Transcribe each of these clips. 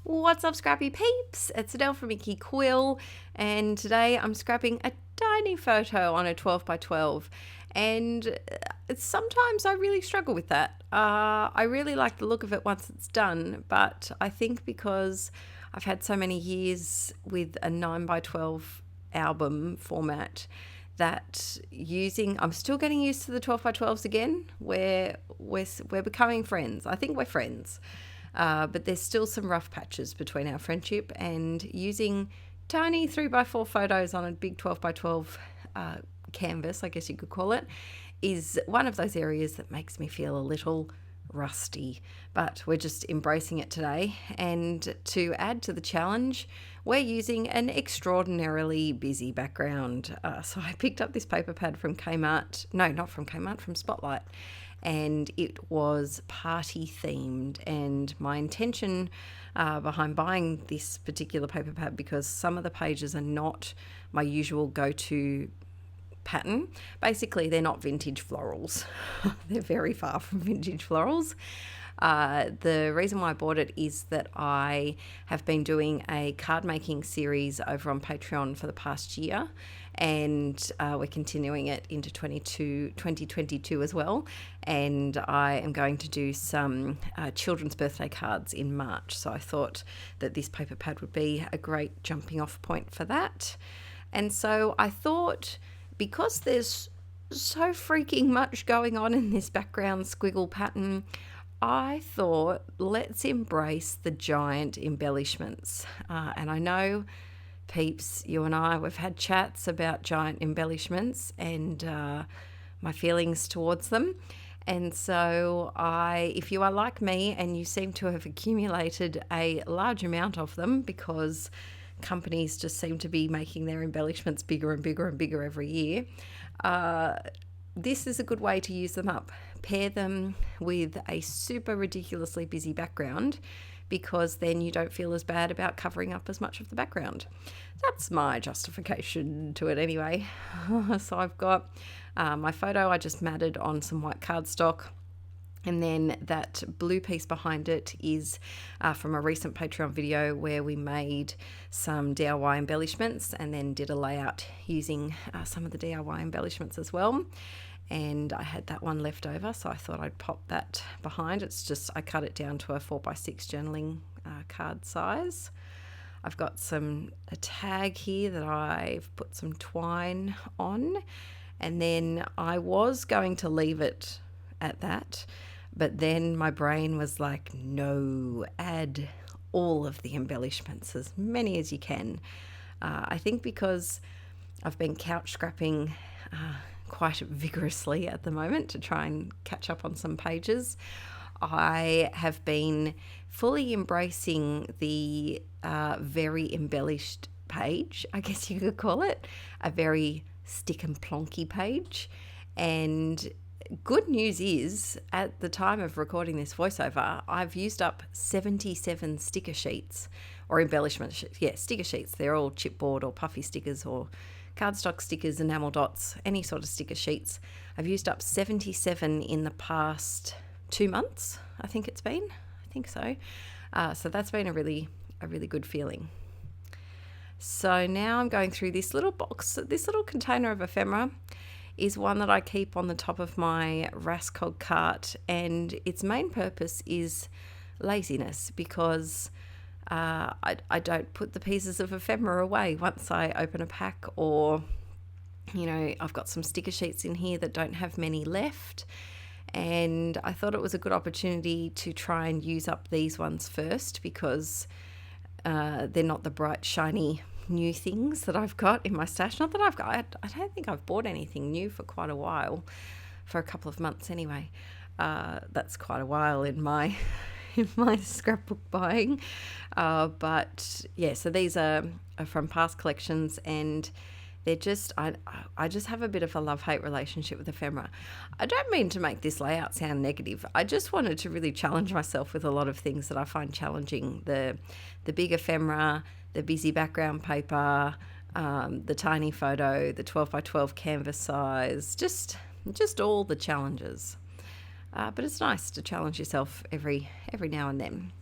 What's up, scrappy peeps? It's Adele from Inkie Quill, and today I'm scrapping a tiny photo on a 12 by 12, and sometimes I really struggle with that. I really like the look of it once it's done, but I think because I've had so many years with a 9 by 12 album format that I'm still getting used to the 12 by 12s again. We're becoming friends. I think we're friends. But there's still some rough patches between our friendship, and using tiny 3 by 4 photos on a big 12 by 12 canvas, I guess you could call it, is one of those areas that makes me feel a little rusty. But we're just embracing it today, and to add to the challenge, we're using an extraordinarily busy background. So I picked up this paper pad from Kmart. No, not from Kmart, from Spotlight. And it was party themed, and my intention behind buying this particular paper pad, because some of the pages are not my usual go-to pattern. Basically, they're not vintage florals. They're very far from vintage florals. The reason why I bought it is that I have been doing a card making series over on Patreon for the past year, and we're continuing it into 2022 as well. And I am going to do some children's birthday cards in March. So I thought that this paper pad would be a great jumping off point for that. And so I thought, because there's so freaking much going on in this background squiggle pattern, I thought, let's embrace the giant embellishments. And I know, peeps, you and I, we've had chats about giant embellishments and my feelings towards them. And so if you are like me and you seem to have accumulated a large amount of them, because companies just seem to be making their embellishments bigger and bigger and bigger every year, this is a good way to use them up. Pair them with a super ridiculously busy background, because then you don't feel as bad about covering up as much of the background. That's my justification to it anyway. So I've got my photo I just matted on some white cardstock, and then that blue piece behind it is from a recent Patreon video where we made some DIY embellishments and then did a layout using some of the DIY embellishments as well. And I had that one left over, so I thought I'd pop that behind. It's just, I cut it down to a 4x6 journaling card size. I've got a tag here that I've put some twine on, and then I was going to leave it at that, but then my brain was like, no, add all of the embellishments, as many as you can. I think because I've been couch scrapping quite vigorously at the moment to try and catch up on some pages, I have been fully embracing the very embellished page, I guess you could call it, a very stick and plonky page. And good news is, at the time of recording this voiceover, I've used up 77 sticker sheets, or embellishment sheets. Yeah, sticker sheets. They're all chipboard or puffy stickers or cardstock stickers, enamel dots, any sort of sticker sheets. I've used up 77 in the past 2 months, I think it's been. I think so. So that's been a really good feeling. So now I'm going through this little box. This little container of ephemera is one that I keep on the top of my Rascog cart, and its main purpose is laziness, because I don't put the pieces of ephemera away once I open a pack, or, I've got some sticker sheets in here that don't have many left, and I thought it was a good opportunity to try and use up these ones first, because they're not the bright, shiny new things that I've got in my stash. Not that I don't think I've bought anything new for quite a while, for a couple of months anyway. That's quite a while in my scrapbook buying, but yeah, so these are from past collections, and they're just, I just have a bit of a love-hate relationship with ephemera. I don't mean to make this layout sound negative. I just wanted to really challenge myself with a lot of things that I find challenging: the big ephemera, the busy background paper, the tiny photo, the 12 by 12 canvas size, just all the challenges. But it's nice to challenge yourself every now and then.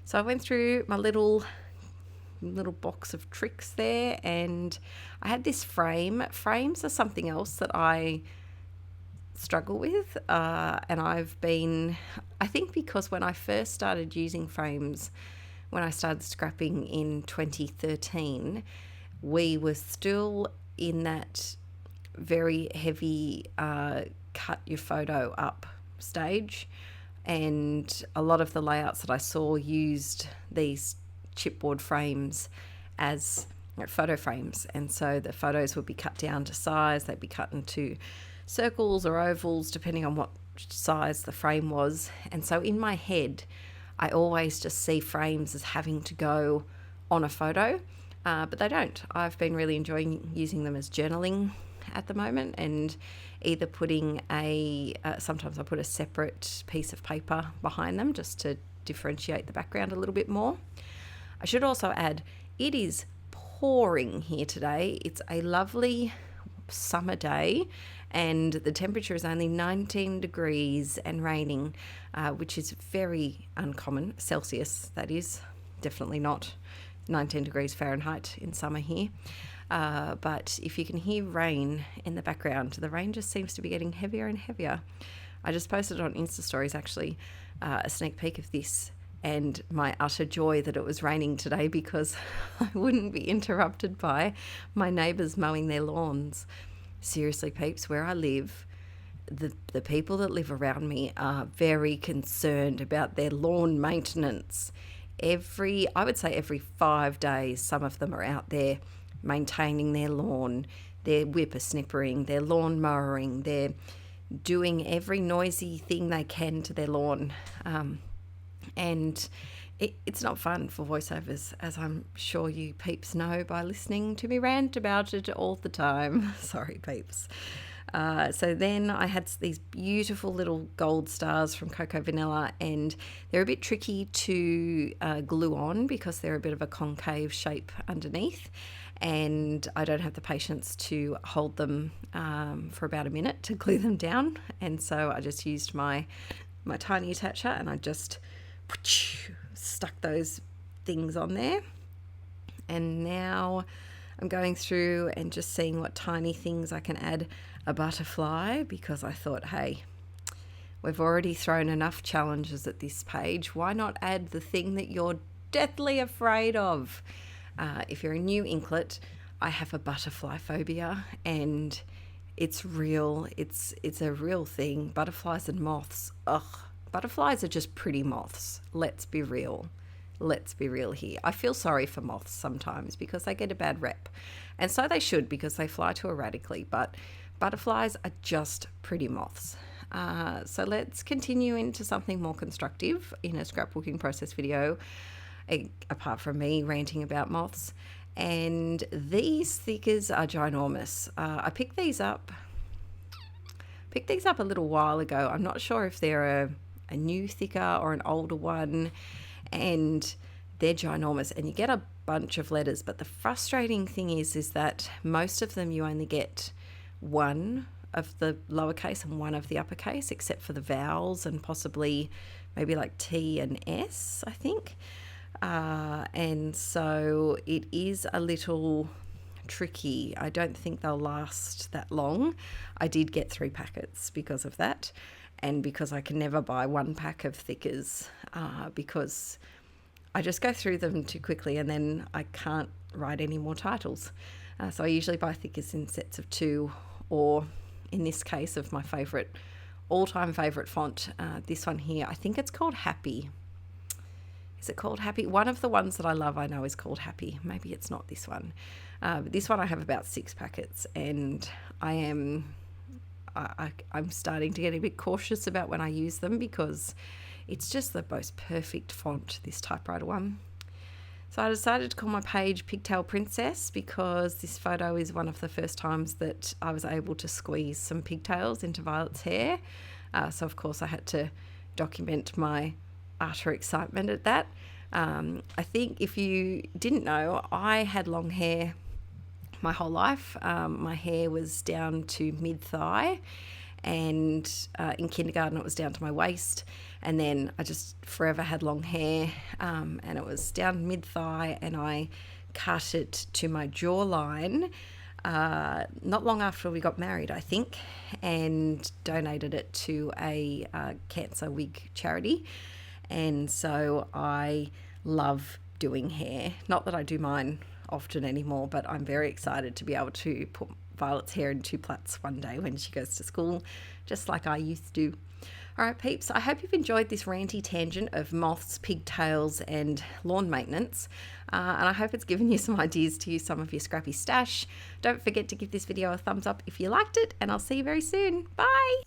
So I went through my little box of tricks there, and I had this frame. Frames are something else that I struggle with, and I think because when I first started using frames, when I started scrapping in 2013, we were still in that very heavy cut your photo up stage, and a lot of the layouts that I saw used these chipboard frames as photo frames, and so the photos would be cut down to size. They'd be cut into circles or ovals depending on what size the frame was. And so in my head I always just see frames as having to go on a photo, but they don't. I've been really enjoying using them as journaling at the moment, and either putting sometimes I put a separate piece of paper behind them just to differentiate the background a little bit more. I should also add, it is pouring here today. It's a lovely summer day, and the temperature is only 19 degrees and raining, which is very uncommon. Celsius, that is. Definitely not 19 degrees Fahrenheit in summer here. But if you can hear rain in the background, the rain just seems to be getting heavier and heavier. I just posted on Insta Stories actually a sneak peek of this, and my utter joy that it was raining today, because I wouldn't be interrupted by my neighbours mowing their lawns. Seriously, peeps, where I live, the people that live around me are very concerned about their lawn maintenance. I would say every 5 days, some of them are out there maintaining their lawn. They're whippersnippering, they're lawn mowing, they're doing every noisy thing they can to their lawn. And it's not fun for voiceovers, as I'm sure you peeps know by listening to me rant about it all the time. Sorry, peeps. So then I had these beautiful little gold stars from Cocoa Vanilla, and they're a bit tricky to glue on because they're a bit of a concave shape underneath, and I don't have the patience to hold them for about a minute to glue them down. And so I just used my tiny attacher, and I just stuck those things on there. And now I'm going through and just seeing what tiny things I can add. A butterfly, because I thought, hey, we've already thrown enough challenges at this page. Why not add the thing that you're deathly afraid of? If you're a new inklet, I have a butterfly phobia, and it's real. It's a real thing. Butterflies and moths. Ugh. Butterflies are just pretty moths. Let's be real. Let's be real here. I feel sorry for moths sometimes because they get a bad rep. And so they should, because they fly too erratically. But butterflies are just pretty moths. So let's continue into something more constructive in a scrapbooking process video, apart from me ranting about moths. And these thickers are ginormous. I picked these up a little while ago. I'm not sure if they're a new thicker or an older one, and they're ginormous, and you get a bunch of letters. But the frustrating thing is that most of them you only get one of the lowercase and one of the uppercase, except for the vowels and possibly maybe like T and S, I think. And so it is a little tricky. I don't think they'll last that long. I did get 3 packets because of that, and because I can never buy 1 pack of thickers because I just go through them too quickly and then I can't write any more titles. So I usually buy thickers in sets of 2, or in this case of my all-time favourite font, this one here. I think it's called Happy. Is it called Happy? One of the ones that I love I know is called Happy. Maybe it's not this one. But this one I have about 6 packets, and I'm starting to get a bit cautious about when I use them, because it's just the most perfect font, this typewriter one. So I decided to call my page Pigtail Princess, because this photo is one of the first times that I was able to squeeze some pigtails into Violet's hair. So of course I had to document my utter excitement at that. I think if you didn't know, I had long hair my whole life. My hair was down to mid-thigh, and in kindergarten it was down to my waist, and then I just forever had long hair, and it was down mid-thigh, and I cut it to my jawline not long after we got married, I think, and donated it to a cancer wig charity. And so I love doing hair. Not that I do mine often anymore, but I'm very excited to be able to put Violet's hair in 2 plaits one day when she goes to school, just like I used to. All right, peeps, I hope you've enjoyed this ranty tangent of moths, pigtails, and lawn maintenance. And I hope it's given you some ideas to use some of your scrappy stash. Don't forget to give this video a thumbs up if you liked it, and I'll see you very soon. Bye!